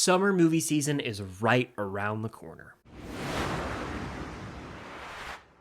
Summer movie season is right around the corner.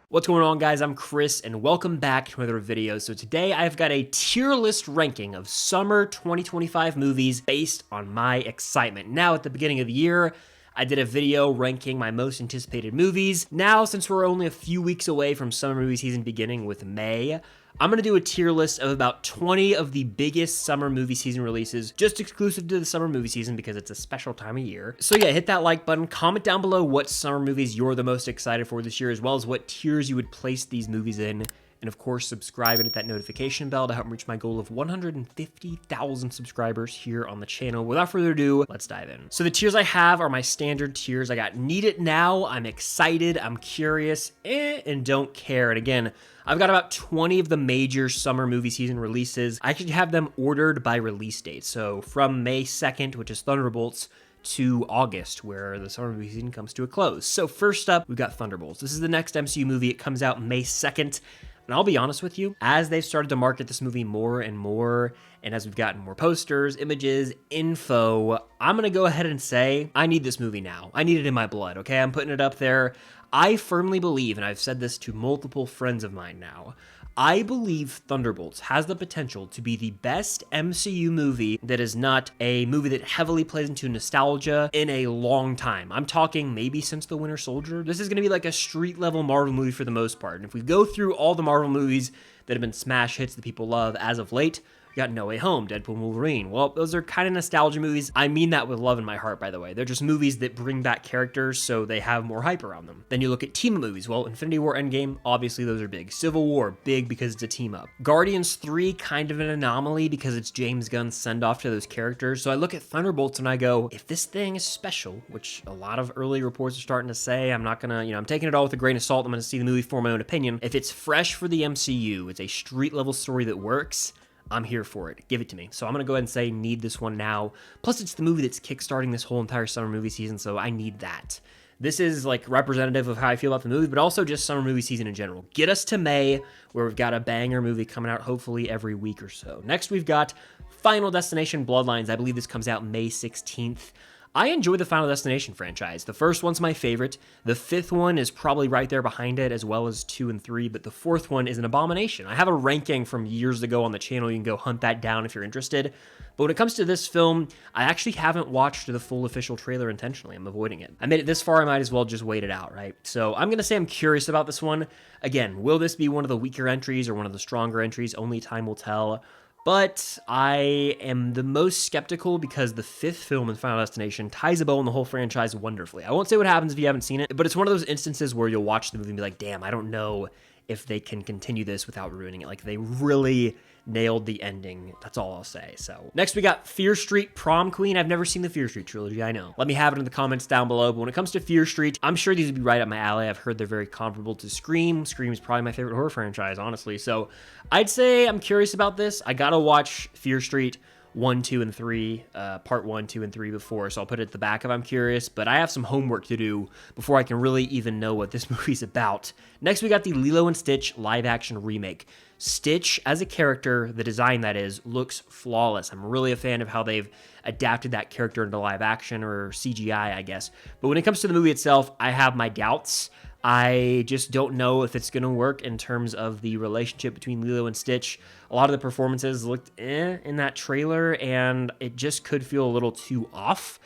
What's going on, guys? I'm Chris, and welcome back to another video. So today I've got a tier list ranking of summer 2025 movies based on my excitement. Now, at the beginning of the year, I did a video ranking my most anticipated movies. Now, since we're only a few weeks away from summer movie season beginning with May, I'm gonna do a tier list of about 20 of the biggest summer movie season releases, just exclusive to the summer movie season because it's a special time of year. So yeah, hit that like button, comment down below what summer movies you're the most excited for this year, as well as what tiers you would place these movies in. And of course, subscribe and hit that notification bell to help me reach my goal of 150,000 subscribers here on the channel. Without further ado, let's dive in. So the tiers I have are my standard tiers. I got Need It Now, I'm excited, I'm curious, and Don't Care. And again, I've got about 20 of the major summer movie season releases. I actually have them ordered by release date. So from May 2nd, which is Thunderbolts, to August, where the summer movie season comes to a close. So first up, we've got Thunderbolts. This is the next MCU movie. It comes out May 2nd. And I'll be honest with you, as they've started to market this movie more and more, and as we've gotten more posters, images, info, I'm gonna go ahead and say, I need this movie now. I need it in my blood, okay? I'm putting it up there. I firmly believe, and I've said this to multiple friends of mine now, I believe Thunderbolts has the potential to be the best MCU movie that is not a movie that heavily plays into nostalgia in a long time. I'm talking maybe since The Winter Soldier. This is going to be like a street-level Marvel movie for the most part. And if we go through all the Marvel movies that have been smash hits that people love as of late, we got No Way Home, Deadpool and Wolverine. Well, those are kind of nostalgia movies. I mean that with love in my heart, by the way. They're just movies that bring back characters so they have more hype around them. Then you look at team-up movies. Well, Infinity War, Endgame, obviously those are big. Civil War, big because it's a team-up. Guardians 3, kind of an anomaly because it's James Gunn's send-off to those characters. So I look at Thunderbolts and I go, if this thing is special, which a lot of early reports are starting to say, I'm not gonna, I'm taking it all with a grain of salt. I'm gonna see the movie for my own opinion. If it's fresh for the MCU, it's a street-level story that works, I'm here for it. Give it to me. So I'm going to go ahead and say need this one now. Plus, it's the movie that's kickstarting this whole entire summer movie season, so I need that. This is like representative of how I feel about the movie, but also just summer movie season in general. Get us to May, where we've got a banger movie coming out hopefully every week or so. Next, we've got Final Destination Bloodlines. I believe this comes out May 16th. I enjoy the Final Destination franchise. The first one's my favorite. The fifth one is probably right there behind it, as well as 2 and 3, but the fourth one is an abomination. I have a ranking from years ago on the channel. You can go hunt that down if you're interested. But when it comes to this film, I actually haven't watched the full official trailer intentionally. I'm avoiding it. I made it this far, I might as well just wait it out, right? So I'm gonna say I'm curious about this one. Again, will this be one of the weaker entries or one of the stronger entries? Only time will tell. But I am the most skeptical because the fifth film in Final Destination ties a bow on the whole franchise wonderfully. I won't say what happens if you haven't seen it, but it's one of those instances where you'll watch the movie and be like, damn, I don't know if they can continue this without ruining it. Like, they really nailed the ending. That's all I'll say. So next we got Fear Street Prom Queen. I've never seen the Fear Street trilogy, I know. Let me have it in the comments down below. But when it comes to Fear Street, I'm sure these would be right up my alley. I've heard they're very comparable to Scream. Scream is probably my favorite horror franchise, honestly. So I'd say I'm curious about this. I gotta watch Fear Street 1, 2, and 3, part 1, 2, and 3 before, so I'll put it at the back if I'm curious, but I have some homework to do before I can really even know what this movie's about. Next, we got the Lilo and Stitch live-action remake. Stitch, as a character, the design that is, looks flawless. I'm really a fan of how they've adapted that character into live action, or CGI, I guess. But when it comes to the movie itself, I have my doubts. I just don't know if it's going to work in terms of the relationship between Lilo and Stitch. A lot of the performances looked in that trailer, and it just could feel a little too off.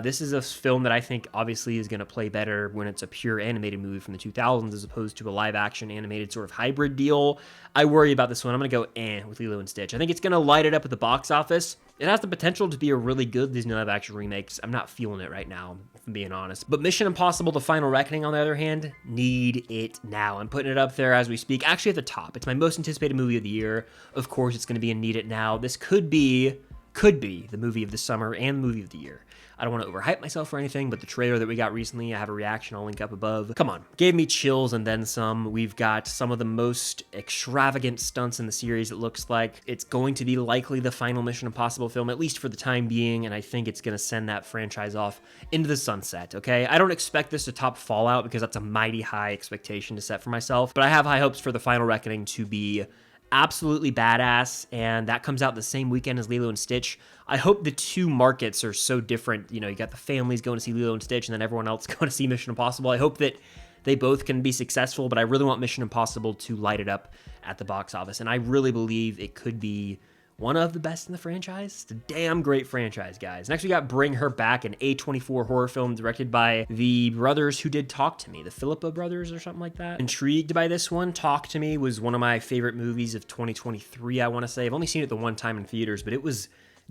This is a film that I think obviously is going to play better when it's a pure animated movie from the 2000s as opposed to a live-action animated sort of hybrid deal. I worry about this one. I'm going to go with Lilo and Stitch. I think it's going to light it up at the box office. It has the potential to be a really good Disney live-action remake. I'm not feeling it right now, if I'm being honest. But Mission Impossible: The Final Reckoning, on the other hand, need it now. I'm putting it up there as we speak. Actually, at the top. It's my most anticipated movie of the year. Of course, it's going to be a need it now. This could be the movie of the summer and movie of the year. I don't want to overhype myself or anything, but the trailer that we got recently, I have a reaction I'll link up above. Come on, gave me chills and then some. We've got some of the most extravagant stunts in the series, it looks like. It's going to be likely the final Mission Impossible film, at least for the time being, and I think it's going to send that franchise off into the sunset, okay? I don't expect this to top Fallout because that's a mighty high expectation to set for myself, but I have high hopes for The Final Reckoning to be absolutely badass, and that comes out the same weekend as Lilo and Stitch. I hope the two markets are so different. You know, you got the families going to see Lilo and Stitch and then everyone else going to see Mission Impossible. I hope that they both can be successful, but I really want Mission Impossible to light it up at the box office, and I really believe it could be one of the best in the franchise. It's a damn great franchise, guys. Next, we got Bring Her Back, an A24 horror film directed by the brothers who did Talk to Me, the Philippa brothers or something like that. Intrigued by this one. Talk to Me was one of my favorite movies of 2023, I want to say. I've only seen it the one time in theaters, but it was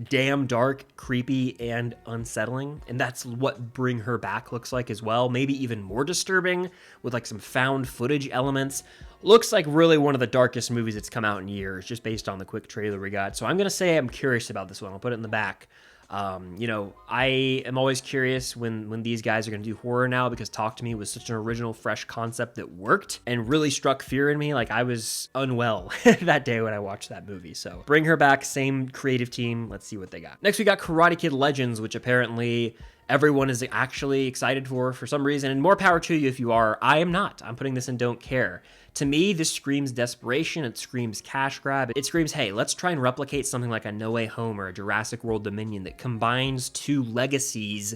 damn dark, creepy, and unsettling. And that's what Bring Her Back looks like as well. Maybe even more disturbing with like some found footage elements. Looks like really one of the darkest movies that's come out in years, just based on the quick trailer we got. So I'm going to say I'm curious about this one. I'll put it in the back. You know, I am always curious when these guys are going to do horror now, because Talk to Me was such an original, fresh concept that worked and really struck fear in me. Like, I was unwell that day when I watched that movie. So Bring Her Back, same creative team. Let's see what they got. Next, we got Karate Kid Legends, which apparently everyone is actually excited for some reason, and more power to you if you are. I am not. I'm putting this in don't care. To me, this screams desperation. It screams cash grab. It screams, hey, let's try and replicate something like a No Way Home or a Jurassic World Dominion that combines two legacies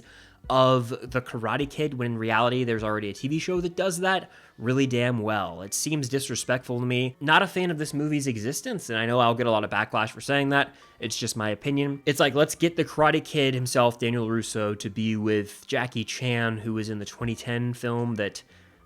of the Karate Kid, when in reality there's already a TV show that does that really damn well. It seems disrespectful to me. Not a fan of this movie's existence, and I know I'll get a lot of backlash for saying that. It's just my opinion. It's like, let's get the Karate Kid himself, Daniel Russo, to be with Jackie Chan, who was in the 2010 film that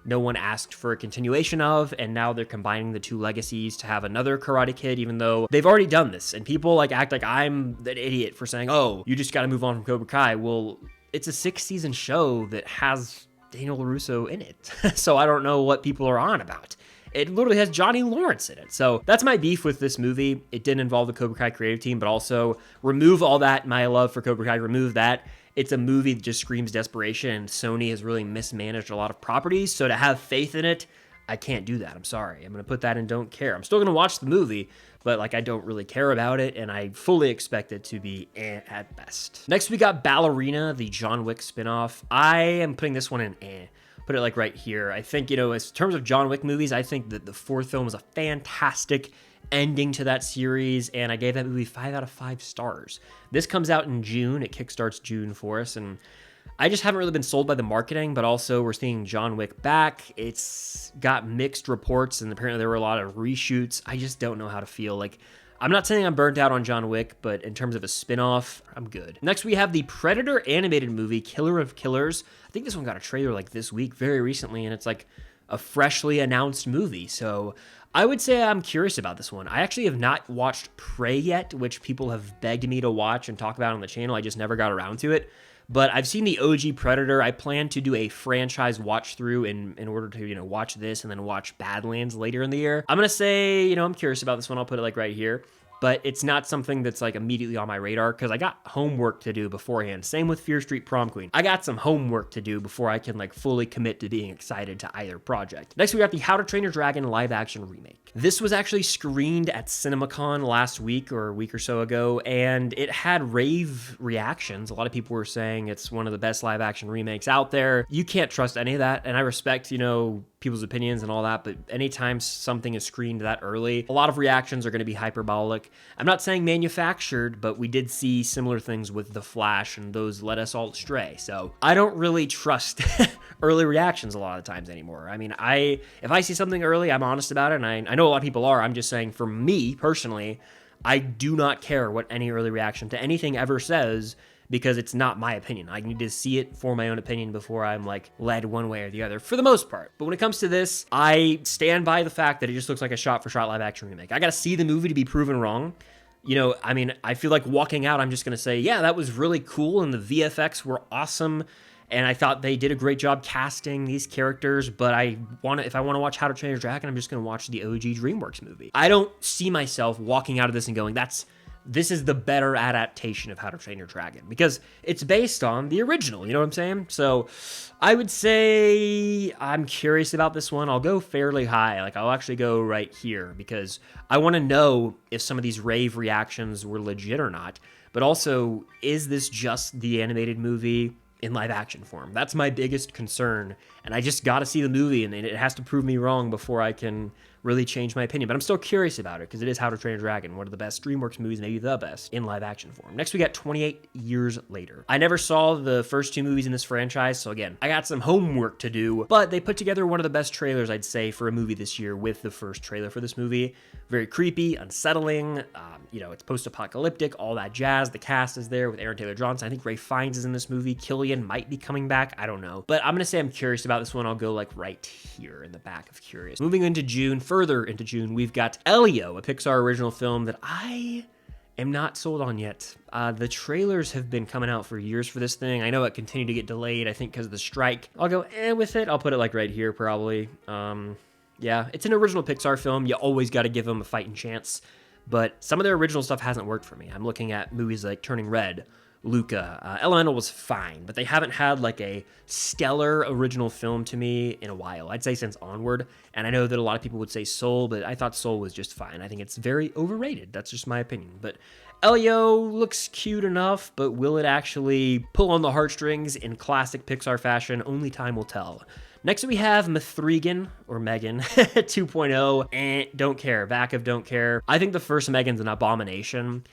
no one asked for a continuation of, and now they're combining the two legacies to have another Karate Kid, even though they've already done this. And people like act like I'm an idiot for saying, oh, you just got to move on from Cobra Kai. Well, it's a 6-season show that has Daniel LaRusso in it. So I don't know what people are on about. It literally has Johnny Lawrence in it. So that's my beef with this movie. It didn't involve the Cobra Kai creative team, but also remove all that, my love for Cobra Kai, remove that. It's a movie that just screams desperation, and Sony has really mismanaged a lot of properties. So to have faith in it, I can't do that. I'm sorry. I'm going to put that in don't care. I'm still going to watch the movie, but like I don't really care about it, and I fully expect it to be at best. Next, we got Ballerina, the John Wick spinoff. I am putting this one in put it like right here. I think, you know, in terms of John Wick movies, I think that the fourth film was a fantastic ending to that series, and I gave that movie 5 out of 5 stars. This comes out in June. It kickstarts June for us, and I just haven't really been sold by the marketing, but also we're seeing John Wick back. It's got mixed reports, and apparently there were a lot of reshoots. I just don't know how to feel. Like, I'm not saying I'm burnt out on John Wick, but in terms of a spin-off, I'm good. Next, we have the Predator animated movie, Killer of Killers. I think this one got a trailer like this week, very recently, and it's like a freshly announced movie. So I would say I'm curious about this one. I actually have not watched Prey yet, which people have begged me to watch and talk about on the channel. I just never got around to it. But I've seen the OG Predator. I plan to do a franchise watch through in order to, you know, watch this and then watch Badlands later in the year. I'm going to say, you know, I'm curious about this one. I'll put it like right here. But it's not something that's like immediately on my radar because I got homework to do beforehand. Same with Fear Street Prom Queen. I got some homework to do before I can like fully commit to being excited to either project. Next, we got the How to Train Your Dragon live action remake. This was actually screened at CinemaCon last week or a week or so ago, and it had rave reactions. A lot of people were saying it's one of the best live action remakes out there. You can't trust any of that, and I respect, you know, people's opinions and all that, but anytime something is screened that early, a lot of reactions are going to be hyperbolic. I'm not saying manufactured, but we did see similar things with The Flash, and those led us all astray. So I don't really trust early reactions a lot of times anymore. I mean, if I see something early, I'm honest about it, and I know a lot of people are. I'm just saying, for me personally, I do not care what any early reaction to anything ever says, because it's not my opinion. I need to see it for my own opinion before I'm like led one way or the other, for the most part. But when it comes to this, I stand by the fact that it just looks like a shot-for-shot live action remake. I gotta see the movie to be proven wrong. You know, I mean, I feel like walking out, I'm just gonna say, yeah, that was really cool, and the VFX were awesome, and I thought they did a great job casting these characters, but if I want to watch How to Train Your Dragon, I'm just gonna watch the OG DreamWorks movie. I don't see myself walking out of this and going, this is the better adaptation of How to Train Your Dragon, because it's based on the original, you know what I'm saying? So I would say I'm curious about this one. I'll go fairly high. Like, I'll actually go right here because I want to know if some of these rave reactions were legit or not. But also, is this just the animated movie in live action form? That's my biggest concern. And I just got to see the movie, and it has to prove me wrong before I can really changed my opinion, but I'm still curious about it because it is How to Train a Dragon, one of the best DreamWorks movies, maybe the best, in live action form. Next, we got 28 Years Later. I never saw the first 2 movies in this franchise, so again, I got some homework to do, but they put together one of the best trailers, I'd say, for a movie this year with the first trailer for this movie. Very creepy, unsettling, you know, it's post-apocalyptic, all that jazz. The cast is there with Aaron Taylor Johnson. I think Ray Fiennes is in this movie. Killian might be coming back, I don't know. But I'm gonna say I'm curious about this one. I'll go like right here in the back of curious. Moving into June, further into June, we've got LILO, a Pixar original film that I am not sold on yet. The trailers have been coming out for years for this thing. I know it continued to get delayed, I think because of the strike. I'll go with it. I'll put it like right here probably. Yeah, it's an original Pixar film. You always got to give them a fighting chance. But some of their original stuff hasn't worked for me. I'm looking at movies like Turning Red, Luca. Elemental was fine, but they haven't had like a stellar original film to me in a while. I'd say since Onward. And I know that a lot of people would say Soul, but I thought Soul was just fine. I think it's very overrated. That's just my opinion. But Elio looks cute enough, but will it actually pull on the heartstrings in classic Pixar fashion? Only time will tell. Next we have Megan or Megan 2.0. Don't care. Back of don't care. I think the first Megan's an abomination.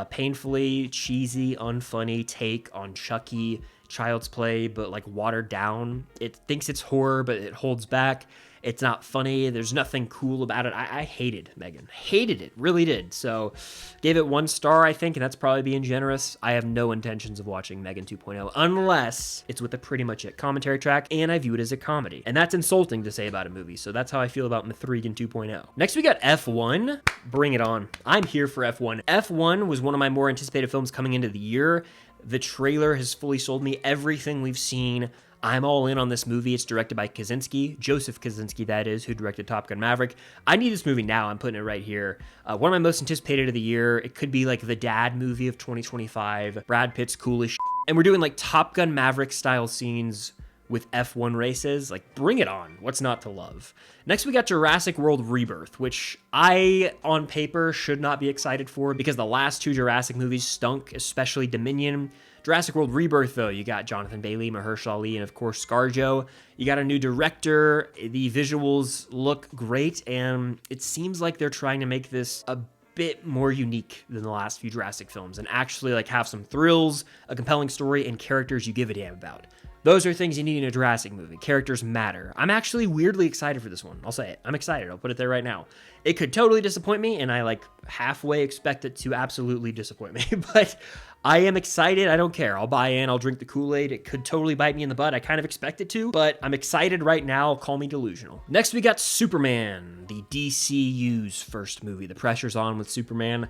Painfully cheesy, unfunny take on Chucky, Child's Play, but like watered down. It thinks it's horror, but it holds back. It's not funny. There's nothing cool about it. I hated Megan. Hated it. Really did. So gave it 1 star, I think, and that's probably being generous. I have no intentions of watching Megan 2.0 unless it's with a Pretty Much It commentary track and I view it as a comedy. And that's insulting to say about a movie. So that's how I feel about Megan 2.0. Next, we got F1. Bring it on. I'm here for F1. F1 was one of my more anticipated films coming into the year. The trailer has fully sold me. Everything we've seen, I'm all in on this movie. It's directed by Kaczynski, Joseph Kaczynski, that is, who directed Top Gun Maverick. I need this movie now. I'm putting it right here. One of my most anticipated of the year. It could be like the dad movie of 2025. Brad Pitt's cool as shit. And we're doing like Top Gun Maverick style scenes with F1 races. Like, bring it on. What's not to love? Next, we got Jurassic World Rebirth, which I, on paper, should not be excited for because the last 2 Jurassic movies stunk, especially Dominion. Jurassic World Rebirth, though, you got Jonathan Bailey, Mahershala Ali, and of course ScarJo. You got a new director. The visuals look great, and it seems like they're trying to make this a bit more unique than the last few Jurassic films and actually like have some thrills, a compelling story, and characters you give a damn about. Those are things you need in a Jurassic movie. Characters matter. I'm actually weirdly excited for this one. I'll say it. I'm excited. I'll put it there right now. It could totally disappoint me, and I like halfway expect it to absolutely disappoint me, but I am excited. I don't care. I'll buy in. I'll drink the Kool-Aid. It could totally bite me in the butt. I kind of expect it to, but I'm excited right now. Call me delusional. Next, we got Superman, the DCU's first movie. The pressure's on with Superman.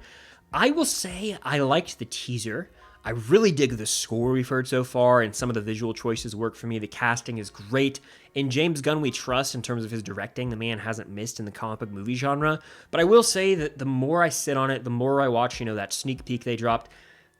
I will say I liked the teaser. I really dig the score we've heard so far, and some of the visual choices work for me. The casting is great. In James Gunn, we trust in terms of his directing. The man hasn't missed in the comic book movie genre. But I will say that the more I sit on it, the more I watch, you know, that sneak peek they dropped,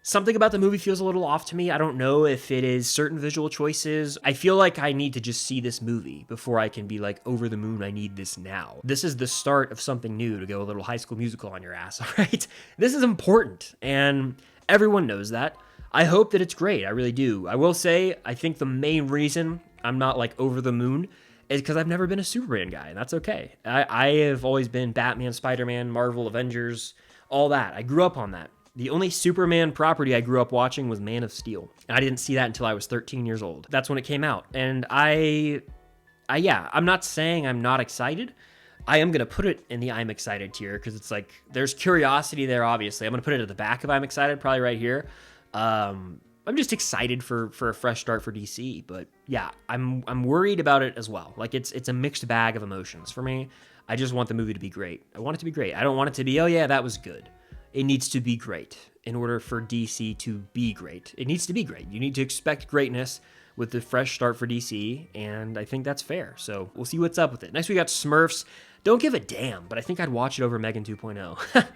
something about the movie feels a little off to me. I don't know if it is certain visual choices. I feel like I need to just see this movie before I can be like, over the moon, I need this now. This is the start of something new to go a little High School Musical on your ass, all right? This is important, and everyone knows that. I hope that it's great. I really do. I will say, I think the main reason I'm not like over the moon is because I've never been a Superman guy, and that's okay. I have always been Batman, Spider-Man, Marvel, Avengers, all that. I grew up on that. The only Superman property I grew up watching was Man of Steel. And I didn't see that until I was 13 years old. That's when it came out. And yeah, I'm not saying I'm not excited. I am going to put it in the I'm excited tier because it's like, there's curiosity there, obviously. I'm going to put it at the back of I'm excited, probably right here. I'm just excited for a fresh start for DC. But yeah, I'm worried about it as well. Like, it's a mixed bag of emotions for me. I just want the movie to be great. I want it to be great. I don't want it to be, oh yeah, that was good. It needs to be great in order for DC to be great. It needs to be great. You need to expect greatness with the fresh start for DC, and I think that's fair. So we'll see what's up with it. Next, we got Smurfs. Don't give a damn, but I think I'd watch it over Megan 2.0.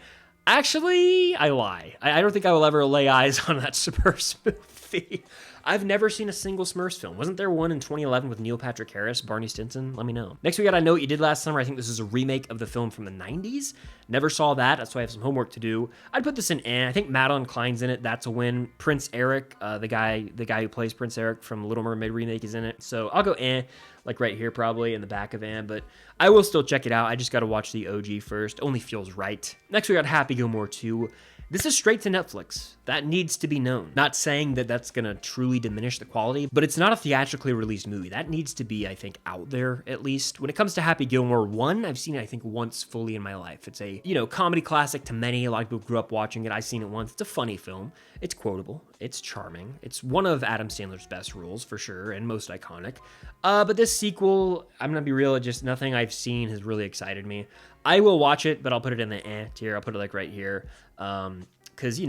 Actually, I lie. I don't think I will ever lay eyes on that Smurfs movie. I've never seen a single Smurfs film. Wasn't there one in 2011 with Neil Patrick Harris, Barney Stinson? Let me know. Next we got I Know What You Did Last Summer. I think this is a remake of the film from the 90s. Never saw that. That's why I have some homework to do. I'd put this in eh. I think Madeline Klein's in it. That's a win. Prince Eric, the guy who plays Prince Eric from Little Mermaid remake is in it. So I'll go eh, like right here probably in the back of eh, but I will still check it out. I just got to watch the OG first. Only feels right. Next we got Happy Gilmore 2. This is straight to Netflix. That needs to be known. Not saying that that's gonna truly diminish the quality, but it's not a theatrically released movie. That needs to be, I think, out there at least. When it comes to Happy Gilmore 1, I've seen it, I think, once fully in my life. It's a, comedy classic to many. A lot of people grew up watching it. I've seen it once. It's a funny film. It's quotable. It's charming. It's one of Adam Sandler's best roles, for sure, and most iconic. But this sequel, I'm gonna be real, just nothing I've seen has really excited me. I will watch it, but I'll put it in the eh tier. I'll put it like right here. Because,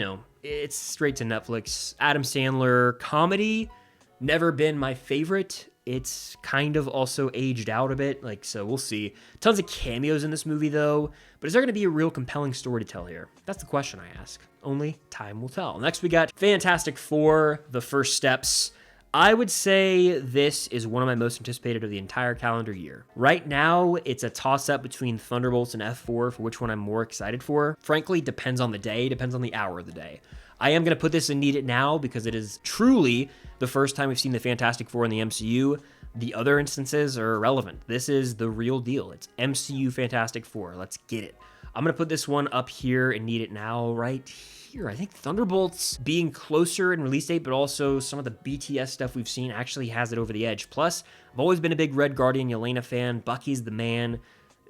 it's straight to Netflix. Adam Sandler comedy, never been my favorite. It's kind of also aged out a bit, so we'll see. Tons of cameos in this movie, though. But is there going to be a real compelling story to tell here? That's the question I ask. Only time will tell. Next, we got Fantastic Four, The First Steps. I would say this is one of my most anticipated of the entire calendar year. Right now, it's a toss-up between Thunderbolts and F4 for which one I'm more excited for. Frankly, depends on the day, depends on the hour of the day. I am going to put this in Need It Now because it is truly the first time we've seen the Fantastic Four in the MCU. The other instances are irrelevant. This is the real deal. It's MCU Fantastic Four. Let's get it. I'm going to put this one up here and Need It Now right here. I think Thunderbolts being closer in release date, but also some of the BTS stuff we've seen actually has it over the edge. Plus, I've always been a big Red Guardian Yelena fan. Bucky's the man.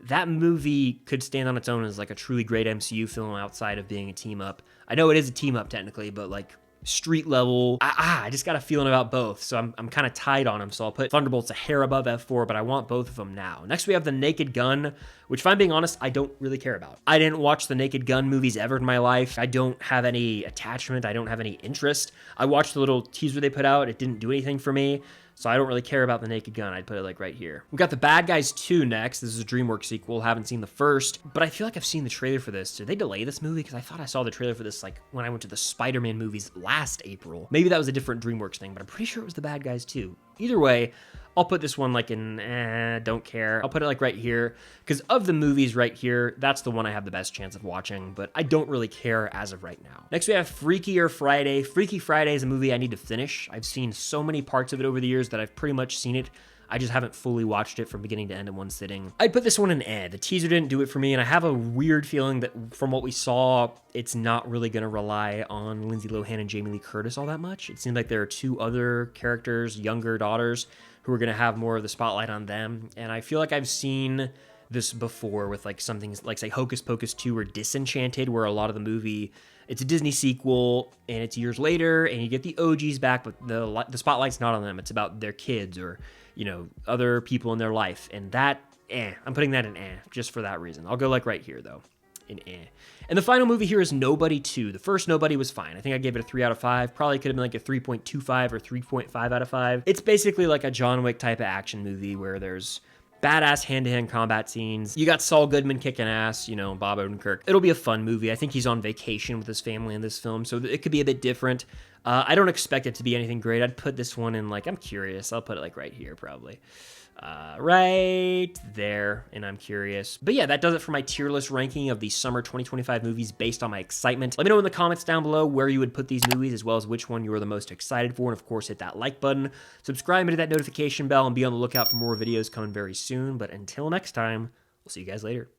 That movie could stand on its own as a truly great MCU film outside of being a team up. I know it is a team up technically, but street level. I just got a feeling about both, so I'm kind of tied on them, so I'll put Thunderbolts a hair above F4, but I want both of them now. Next, we have The Naked Gun, which, if I'm being honest, I don't really care about. I didn't watch the Naked Gun movies ever in my life. I don't have any attachment. I don't have any interest. I watched the little teaser they put out. It didn't do anything for me, so I don't really care about The Naked Gun. I'd put it right here. We got The Bad Guys 2 next. This is a DreamWorks sequel. Haven't seen the first, but I feel like I've seen the trailer for this. Did they delay this movie? Because I thought I saw the trailer for this when I went to the Spider-Man movies last April. Maybe that was a different DreamWorks thing, but I'm pretty sure it was The Bad Guys 2. Either way, I'll put this one in don't care. I'll put it right here, because of the movies right here, that's the one I have the best chance of watching, but I don't really care as of right now. Next, we have Freakier Friday. Freaky Friday is a movie I need to finish. I've seen so many parts of it over the years that I've pretty much seen it. I just haven't fully watched it from beginning to end in one sitting. I'd put this one in eh. The teaser didn't do it for me, and I have a weird feeling that from what we saw, it's not really going to rely on Lindsay Lohan and Jamie Lee Curtis all that much. It seems like there are two other characters, younger daughters, who are going to have more of the spotlight on them, and I feel like I've seen this before with something say Hocus Pocus 2 or Disenchanted, where a lot of the movie, it's a Disney sequel and it's years later and you get the OGs back, but the spotlight's not on them. It's about their kids or other people in their life, and that I'm putting that in just for that reason. I'll go right here though, in And the final movie here is Nobody 2. The first Nobody was fine. I think I gave it a 3 out of 5. Probably could have been a 3.25 or 3.5 out of 5. It's basically a John Wick type of action movie where there's badass hand-to-hand combat scenes. You got Saul Goodman kicking ass, Bob Odenkirk. It'll be a fun movie. I think he's on vacation with his family in this film, so it could be a bit different. I don't expect it to be anything great. I'd put this one in I'm curious. I'll put it right here probably. Right there, and I'm curious. But yeah, that does it for my tier list ranking of the summer 2025 movies based on my excitement. Let me know in the comments down below where you would put these movies, as well as which one you were the most excited for, and of course hit that like button, subscribe and hit that notification bell, and be on the lookout for more videos coming very soon. But until next time, we'll see you guys later.